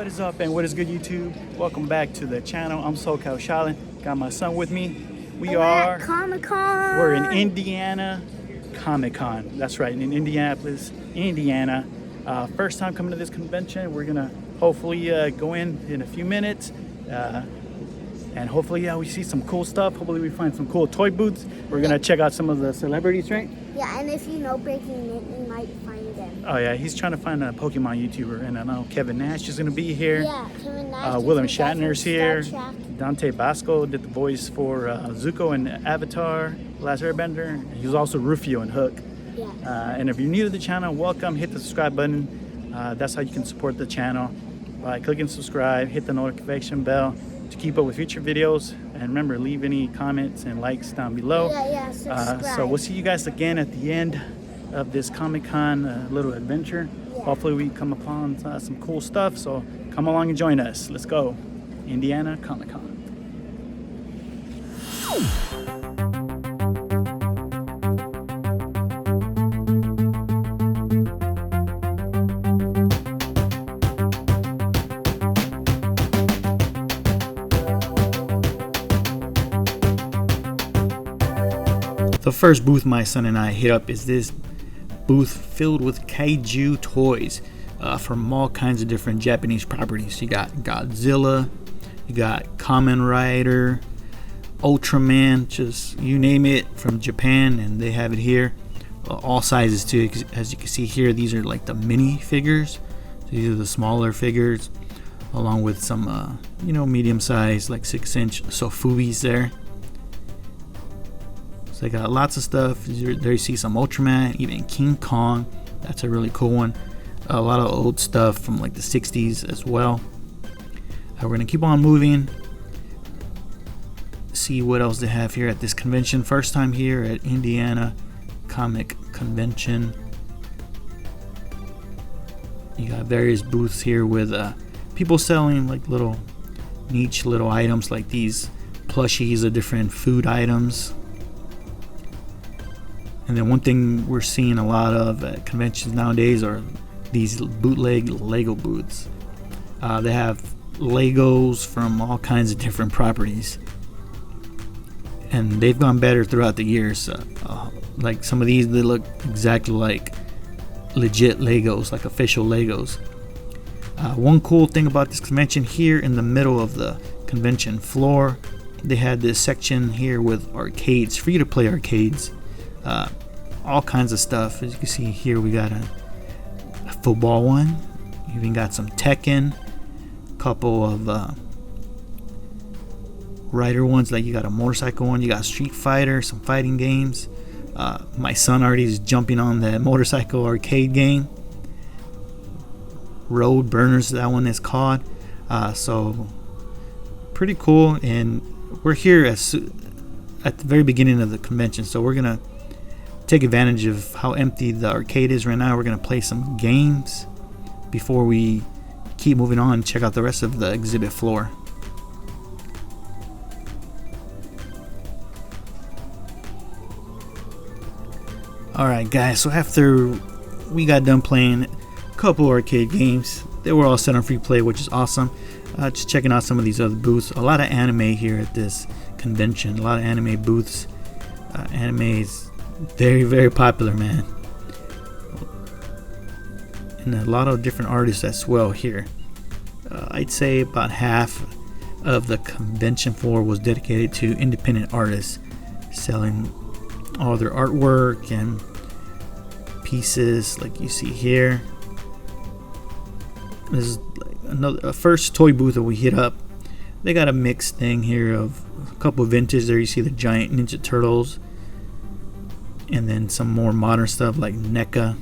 What is up and what is good, YouTube? Welcome back to the channel. I'm SoCal Shaolin. Got my son with me. We're at Comic-Con. We're in Indiana Comic-Con. That's right, in Indianapolis, Indiana. First time coming to this convention. We're gonna hopefully go in a few minutes. And hopefully, we see some cool stuff. Hopefully we find some cool toy booths. We're gonna check out some of the celebrities, right? Yeah, and if you know Breaking News, you might find them. Oh yeah, he's trying to find a Pokemon YouTuber, and I know Kevin Nash is gonna be here. Yeah, Kevin Nash. William Shatner's here. Trek. Dante Basco did the voice for Zuko in Avatar, Last Airbender. He was also Rufio in Hook. Yeah. And if you're new to the channel, welcome. Hit the subscribe button. That's how you can support the channel by clicking subscribe. Hit the notification bell to keep up with future videos. And remember, leave any comments and likes down below. Yeah, subscribe. So we'll see you guys again at the end of this Comic-Con little adventure. Yeah. Hopefully we come upon some cool stuff. So come along and join us. Let's go. Indiana Comic-Con. The first booth my son and I hit up is this booth filled with Kaiju toys from all kinds of different Japanese properties. You got Godzilla, you got Kamen Rider, Ultraman, just you name it from Japan, and they have it here. All sizes too. As you can see here, these are like the mini figures. So these are the smaller figures, along with some medium size, like 6-inch Sofubis there. So they got lots of stuff. There you see some Ultraman, even King Kong. That's a really cool one. A lot of old stuff from like the 60s as well. We're gonna keep on moving, see what else they have here at this convention. First time here at Indiana Comic Convention. You got various booths here with people selling like little niche little items like these plushies of different food items. And then one thing we're seeing a lot of at conventions nowadays are these bootleg Lego booths. They have Legos from all kinds of different properties, and they've gone better throughout the years. Like some of these, they look exactly like legit Legos, like official Legos. One cool thing about this convention, here in the middle of the convention floor, they had this section here with arcades, free to play arcades. All kinds of stuff. As you can see here, we got a football one, even got some Tekken, couple of rider ones, like you got a motorcycle one, you got Street Fighter, some fighting games. My son already is jumping on the motorcycle arcade game, Road Burners, that one is called. So pretty cool. And we're here at the very beginning of the convention, so we're gonna take advantage of how empty the arcade is right now. We're gonna play some games before we keep moving on and check out the rest of the exhibit floor. Alright guys, so after we got done playing a couple arcade games, they were all set on free play, which is awesome. Just checking out some of these other booths. A lot of anime here at this convention, a lot of anime booths. Anime is very, very popular, man. And a lot of different artists as well here. I'd say about half of the convention floor was dedicated to independent artists selling all their artwork and pieces like you see here. This is like a first toy booth that we hit up. They got a mixed thing here of a couple of vintage. There you see the giant Ninja Turtles, and then some more modern stuff like NECA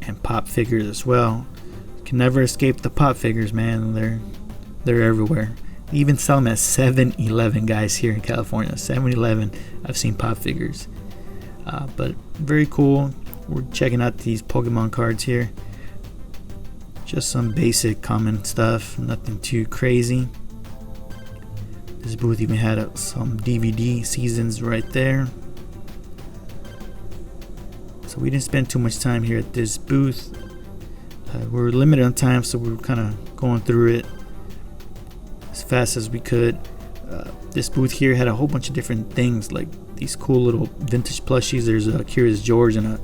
and pop figures as well. Can never escape the pop figures, man. They're everywhere. They even sell them at 7-Eleven, guys, here in California. 7-Eleven, I've seen pop figures. But very cool. We're checking out these Pokemon cards here. Just some basic common stuff, nothing too crazy. This booth even had some DVD seasons right there. So we didn't spend too much time here at this booth. We're limited on time, so we're kind of going through it as fast as we could. This booth here had a whole bunch of different things, like these cool little vintage plushies. There's a Curious George and a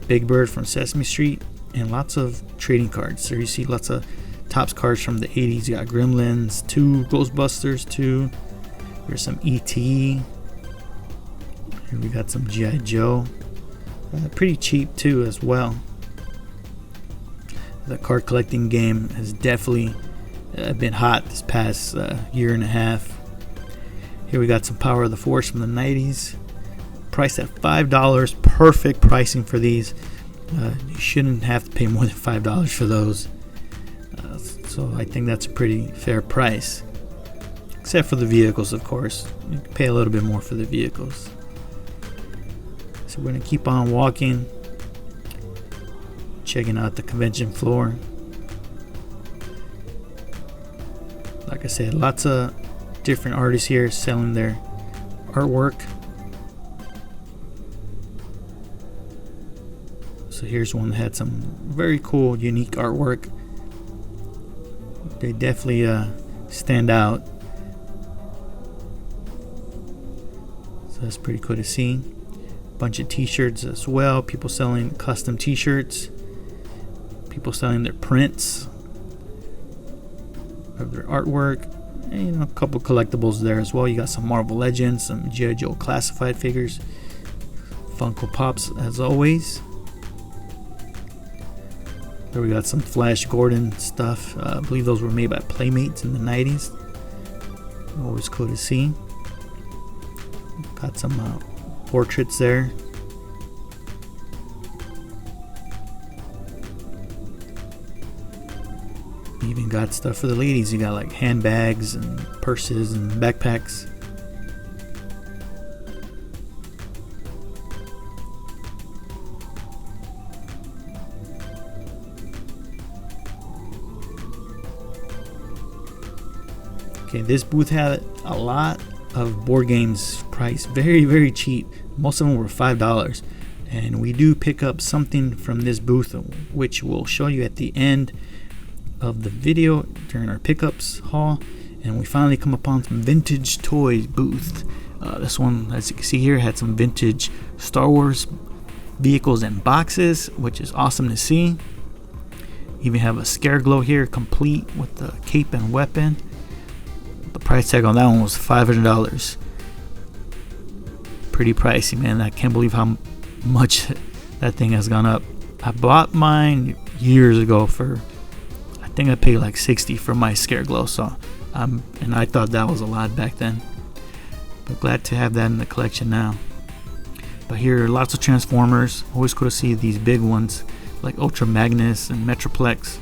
Big Bird from Sesame Street, and lots of trading cards. So you see lots of Topps cards from the 80s. You got Gremlins 2, Ghostbusters 2. There's some E.T. Here we got some G.I. Joe. Pretty cheap too as well. The card collecting game has definitely been hot this past year and a half. Here we got some Power of the Force from the 90s. Priced at $5. Perfect pricing for these. You shouldn't have to pay more than $5 for those. So I think that's a pretty fair price. Except for the vehicles, of course. You can pay a little bit more for the vehicles. So we're going to keep on walking. Checking out the convention floor. Like I said, lots of different artists here selling their artwork. So here's one that had some very cool, unique artwork. They definitely stand out. So that's pretty cool to see. Bunch of t-shirts as well. People selling custom t-shirts. People selling their prints of their artwork. And, a couple collectibles there as well. You got some Marvel Legends, some G.I. Joe classified figures, Funko Pops as always. There we got some Flash Gordon stuff. I believe those were made by Playmates in the 90s. Always cool to see. Got some portraits there. Even got stuff for the ladies. You got like handbags and purses and backpacks. Okay, this booth had a lot of board games priced very, very cheap. Most of them were $5. And we do pick up something from this booth, which we'll show you at the end of the video during our pickups haul. And we finally come upon some vintage toys booth. This one, as you can see here, had some vintage Star Wars vehicles and boxes, which is awesome to see. Even have a Scareglow here, complete with the cape and weapon. The price tag on that one was $500. Pretty pricey, man. I can't believe how much that thing has gone up. I bought mine years ago for, I think I paid like $60 for my Scareglow, so and I thought that was a lot back then. But glad to have that in the collection now. But here are lots of Transformers. Always cool to see these big ones like Ultra Magnus and Metroplex.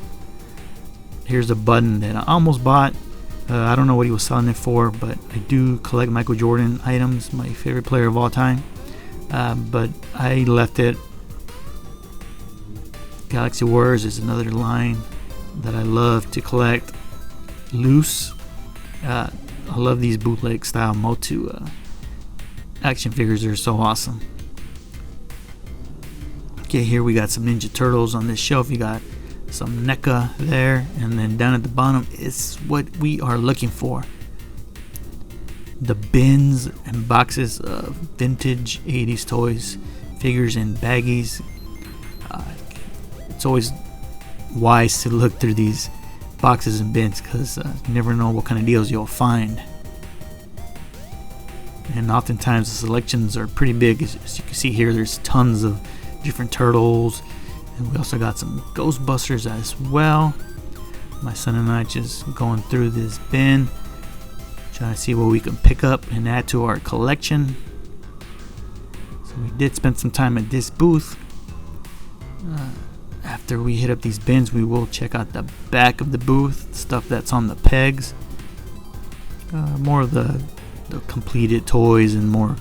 Here's a button that I almost bought. I don't know what he was selling it for, but I do collect Michael Jordan items, my favorite player of all time. But I left it. Galaxy Wars is another line that I love to collect loose. I love these bootleg style MOTU action figures. They're so awesome. Okay, here we got some Ninja Turtles on this shelf. You got some NECA there, and then down at the bottom is what we are looking for: the bins and boxes of vintage 80s toys, figures and baggies. It's always wise to look through these boxes and bins because you never know what kind of deals you'll find. And oftentimes the selections are pretty big. As you can see here, there's tons of different turtles. And we also got some Ghostbusters as well. My son and I just going through this bin, trying to see what we can pick up and add to our collection. So we did spend some time at this booth. After we hit up these bins, we will check out the back of the booth, stuff that's on the pegs. More of the completed toys and more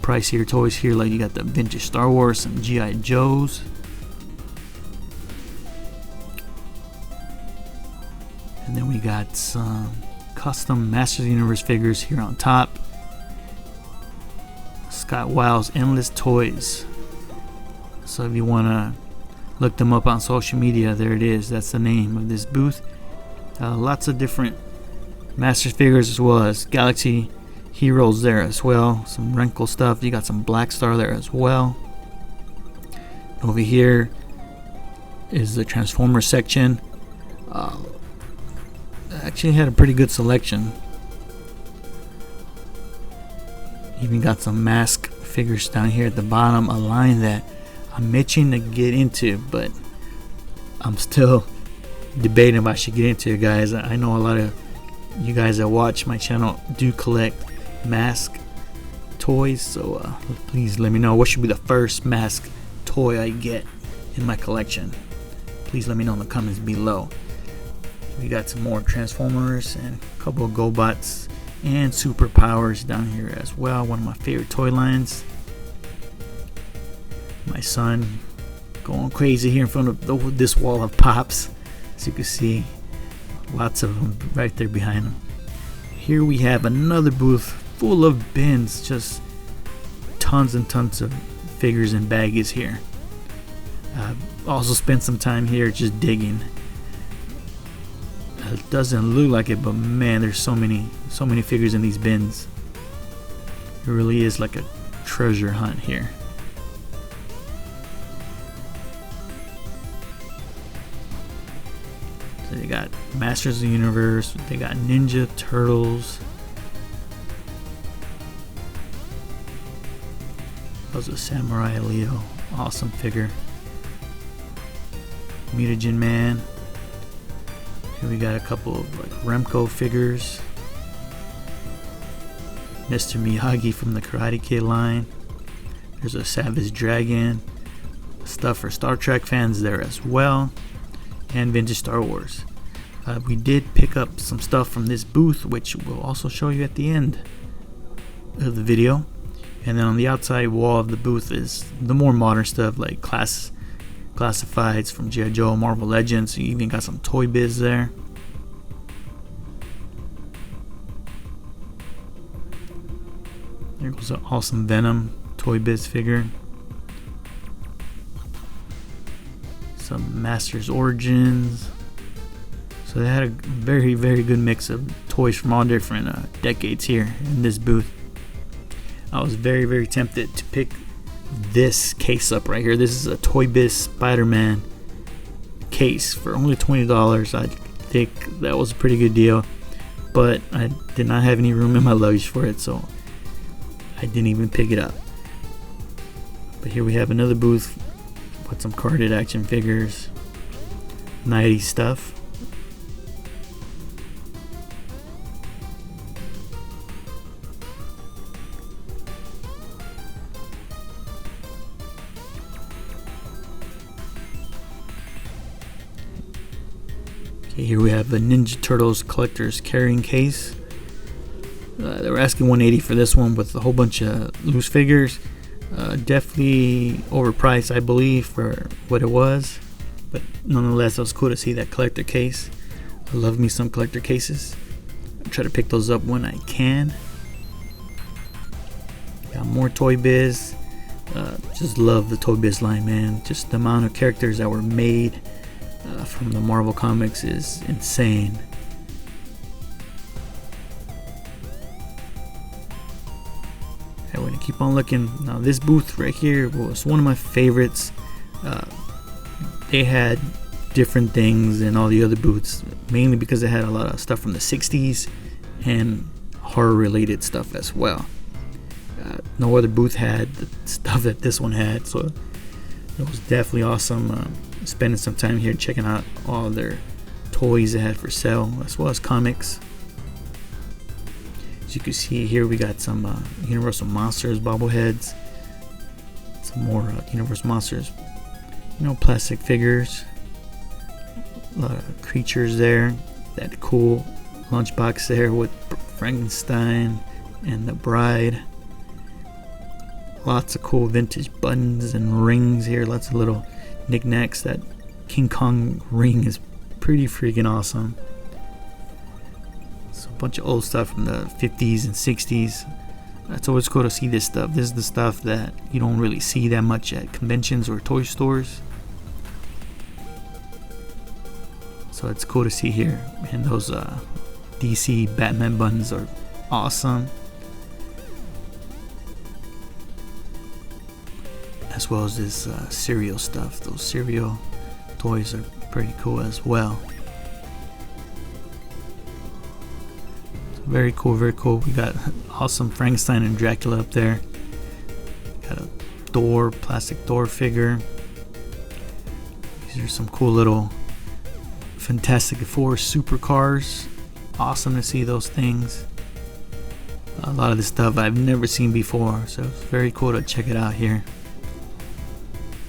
pricier toys here, like you got the vintage Star Wars, some G.I. Joes. And then we got some custom Masters of the Universe figures here on top. Scott Wild's Endless Toys. So if you want to look them up on social media. There it is. That's the name of this booth. Lots of different Masters figures as well as Galaxy Heroes there as well. Some wrinkle stuff. You got some Black Star there as well. Over here is the Transformers section. Actually had a pretty good selection. Even got some mask figures down here at the bottom, a line that I'm itching to get into, but I'm still debating if I should get into it, guys. I know a lot of you guys that watch my channel do collect mask toys, so please let me know what should be the first mask toy I get in my collection. Please let me know in the comments below. We got some more Transformers and a couple of GoBots and Superpowers down here as well. One of my favorite toy lines. My son going crazy here in front of this wall of Pops. As you can see, lots of them right there behind him. Here we have another booth full of bins, just tons and tons of figures and baggies here. Also spent some time here just digging. It doesn't look like it, but man, there's so many figures in these bins. It really is like a treasure hunt here. So they got Masters of the Universe, they got Ninja Turtles. That was a Samurai Leo, awesome figure. Mutagen Man. Here we got a couple of like Remco figures. Mr. Miyagi from the Karate Kid line. There's a Savage Dragon. Stuff for Star Trek fans there as well. And vintage Star Wars. We did pick up some stuff from this booth, which we'll also show you at the end of the video. And then on the outside wall of the booth is the more modern stuff like classifieds from G.I. Joe, Marvel Legends. You even got some Toy Biz there. There goes an awesome Venom Toy Biz figure. Some Masters Origins. So they had a very, very good mix of toys from all different decades here in this booth. I was very, very tempted to pick this case up right here. This is a Toy Biz Spider-Man case for only $20. I think that was a pretty good deal, but I did not have any room in my luggage for it, so I didn't even pick it up. But here we have another booth with some carded action figures, 90s stuff. Okay, here we have a Ninja Turtles collector's carrying case. They were asking $180 for this one with a whole bunch of loose figures. Definitely overpriced, I believe, for what it was. But nonetheless, it was cool to see that collector case. I love me some collector cases. I try to pick those up when I can. Got more Toy Biz. Just love the Toy Biz line, man. Just the amount of characters that were made from the Marvel Comics is insane. I'm going to keep on looking. Now this booth right here was one of my favorites. They had different things than all the other booths, mainly because they had a lot of stuff from the 60s and horror related stuff as well. No other booth had the stuff that this one had, so it was definitely awesome. Spending some time here checking out all their toys they had for sale, as well as comics. As you can see here, we got some Universal Monsters bobbleheads, some more Universal Monsters, plastic figures, a lot of creatures there. That cool lunchbox there with Frankenstein and the Bride. Lots of cool vintage buttons and rings here. Lots of little knickknacks. That King Kong ring is pretty freaking awesome. So a bunch of old stuff from the 50s and 60s. That's always cool to see this stuff. This is the stuff that you don't really see that much at conventions or toy stores. So it's cool to see here. And those DC Batman buttons are awesome. As well as this cereal stuff. Those cereal toys are pretty cool as well. So very cool, very cool. We got awesome Frankenstein and Dracula up there. Got a door, plastic door figure. These are some cool little Fantastic Four supercars. Awesome to see those things. A lot of this stuff I've never seen before, so it's very cool to check it out here.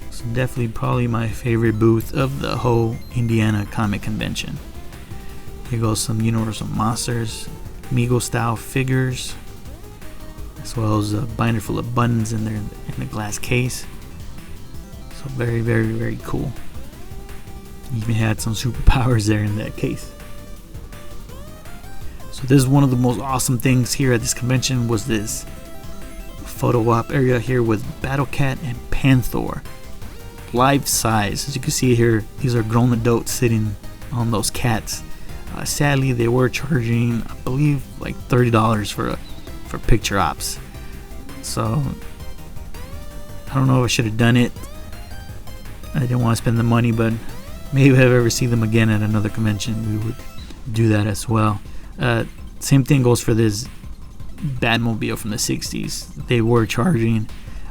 So definitely probably my favorite booth of the whole Indiana Comic Convention. Here goes some Universal Monsters, Mego style figures, as well as a binder full of buttons in there in the glass case. So very, very, very cool. Even had some superpowers there in that case. So this is one of the most awesome things here at this convention, was this photo op area here with Battle Cat and Panther, life size. As you can see here, these are grown adults sitting on those cats. Sadly, they were charging, I believe, like $30 for picture ops. So I don't know if I should have done it. I didn't want to spend the money, but maybe if I ever see them again at another convention, we would do that as well. Same thing goes for this Batmobile from the 60s. They were charging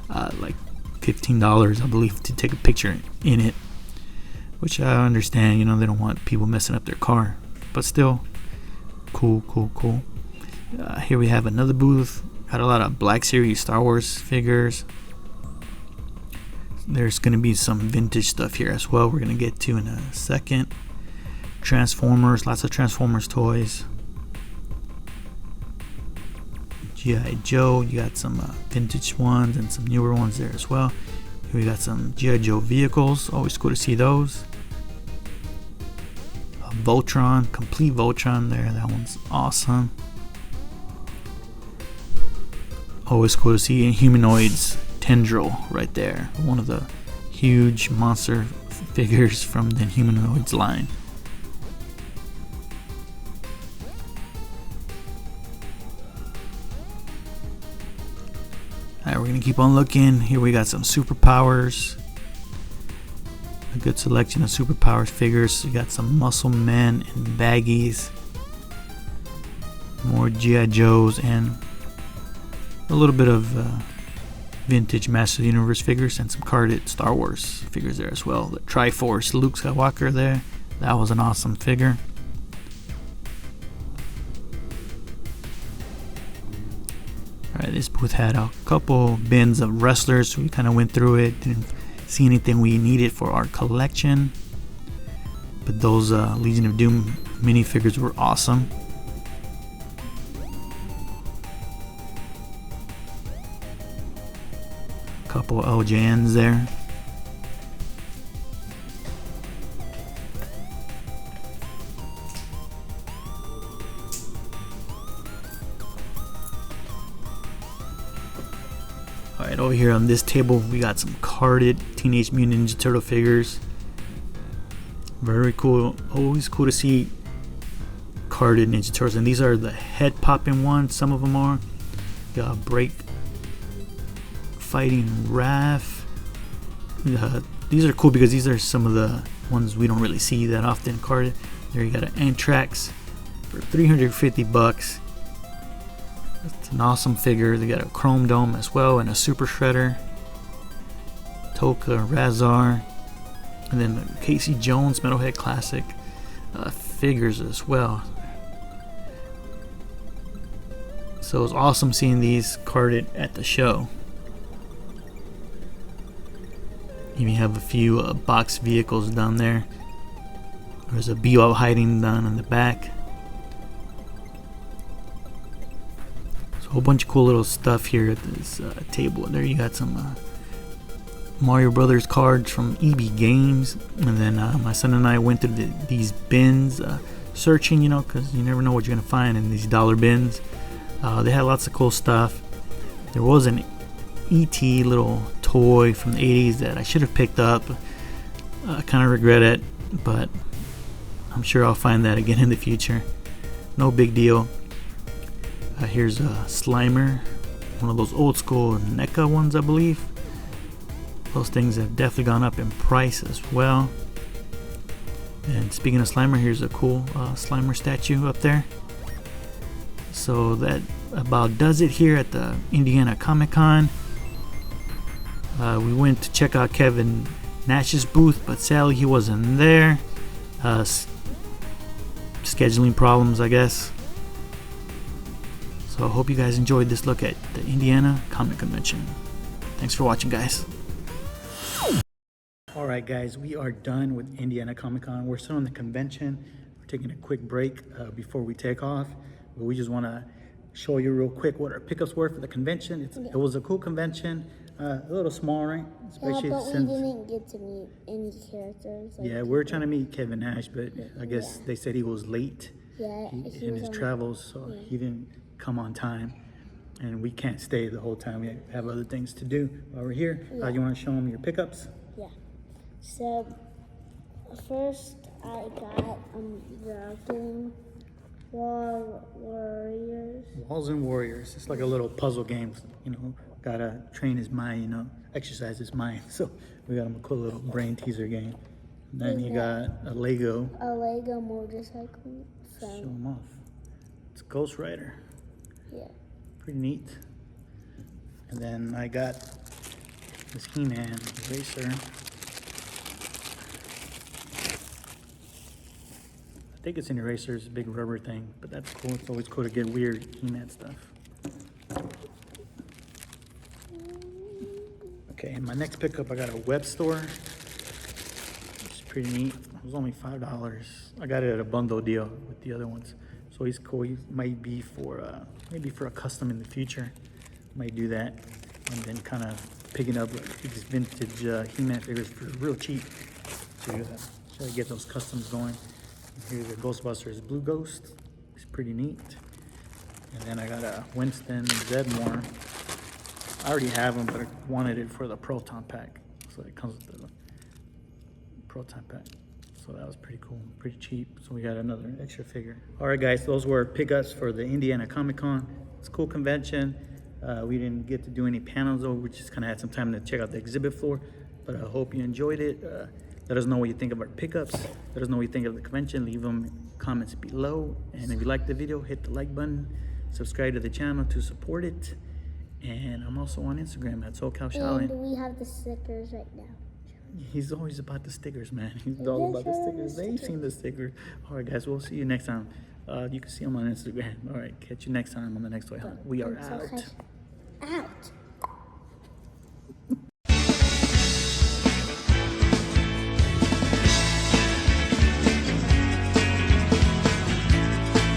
like $15, I believe, to take a picture in it, which I understand, you know, they don't want people messing up their car, but still cool. Here we have another booth. Got a lot of Black Series Star Wars figures. There's going to be some vintage stuff here as well, we're going to get to in a second. Transformers, lots of Transformers toys. G.I. Joe, you got some vintage ones and some newer ones there as well. Here we got some G.I. Joe vehicles, always cool to see those. Voltron, complete Voltron there, that one's awesome. Always cool to see. Humanoids Tendril right there, one of the huge monster figures from the Humanoids line. Alright, we're gonna keep on looking. Here we got some superpowers. A good selection of superpowers figures. You got some Muscle Men and baggies. More G.I. Joes and a little bit of vintage Master of the Universe figures and some carded Star Wars figures there as well. The Triforce Luke Skywalker there. That was an awesome figure. Alright, this booth had a couple bins of wrestlers, so we kind of went through it. Didn't see anything we needed for our collection. But those Legion of Doom minifigures were awesome. Couple LJNs there. Alright, over here on this table we got some carded Teenage Mutant Ninja Turtle figures. Very cool. Always cool to see carded Ninja Turtles, and these are the head popping ones. Some of them are. Got Break Fighting Raph. These are cool because these are some of the ones we don't really see that often carded. There you got an Anthrax for $350. It's an awesome figure. They got a Chrome Dome as well and a Super Shredder. Toka Razar. And then the Casey Jones Metalhead Classic figures as well. So it was awesome seeing these carded at the show. You have a few box vehicles down there. There's a Bebop hiding down in the back. So a whole bunch of cool little stuff here at this table. There you got some Mario Brothers cards from EB Games. And then my son and I went through these bins searching, you know, because you never know what you're going to find in these dollar bins. They had lots of cool stuff. There was an E.T. little toy from the 80s that I should have picked up. I kind of regret it, but I'm sure I'll find that again in the future. No big deal. Here's a Slimer, one of those old school NECA ones, I believe. Those things have definitely gone up in price as well. And speaking of Slimer, here's a cool Slimer statue up there. So that about does it here at the Indiana Comic-Con. We went to check out Kevin Nash's booth, but sadly he wasn't there. Scheduling problems, I guess. So I hope you guys enjoyed this look at the Indiana Comic Convention. Thanks for watching, guys. Alright guys, we are done with Indiana Comic Con. We're still in the convention. We're taking a quick break before we take off. But we just want to show you real quick what our pickups were for the convention. It was a cool convention. A little small, right? Especially but we didn't get to meet any characters. Like yeah, we were trying to meet Kevin Nash, but I guess they said he was late in his travels, so he didn't come on time. And we can't stay the whole time. We have other things to do while we're here. You want to show them your pickups? Yeah. So, first I got the game Warriors. Walls and Warriors. It's like a little puzzle game, you know. Gotta train his mind, you know, exercise his mind. So we got him a cool little brain teaser game. And then you got a Lego. A Lego motorcycle. Show him off. It's Ghost Rider. Yeah. Pretty neat. And then I got this He-Man racer. I think it's an eraser, it's a big rubber thing, but that's cool. It's always cool to get weird He-Man stuff. Okay, and my next pickup, I got a web store. It's pretty neat. It was only $5. I got it at a bundle deal with the other ones. So he's cool. He might be for maybe for a custom in the future. Might do that, and then kind of picking up these vintage He-Man figures for real cheap to try to get those customs going. Here's a Ghostbusters Blue Ghost. It's pretty neat. And then I got a Winston Zedmore. I already have them, but I wanted it for the Proton pack. So it comes with the Proton pack. So that was pretty cool, pretty cheap. So we got another extra figure. All right, guys, those were pickups for the Indiana Comic Con. It's a cool convention. We didn't get to do any panels though. We just kind of had some time to check out the exhibit floor. But I hope you enjoyed it. Let us know what you think of our pickups. Let us know what you think of the convention. Leave them comments below. And if you liked the video, hit the like button. Subscribe to the channel to support it. And I'm also on Instagram at SoCalShaolin. And we have the stickers right now. He's always about the stickers, man. He's all about the stickers. They've seen the stickers. All right, guys, we'll see you next time. You can see him on Instagram. All right, catch you next time on the next way. We are out. Out.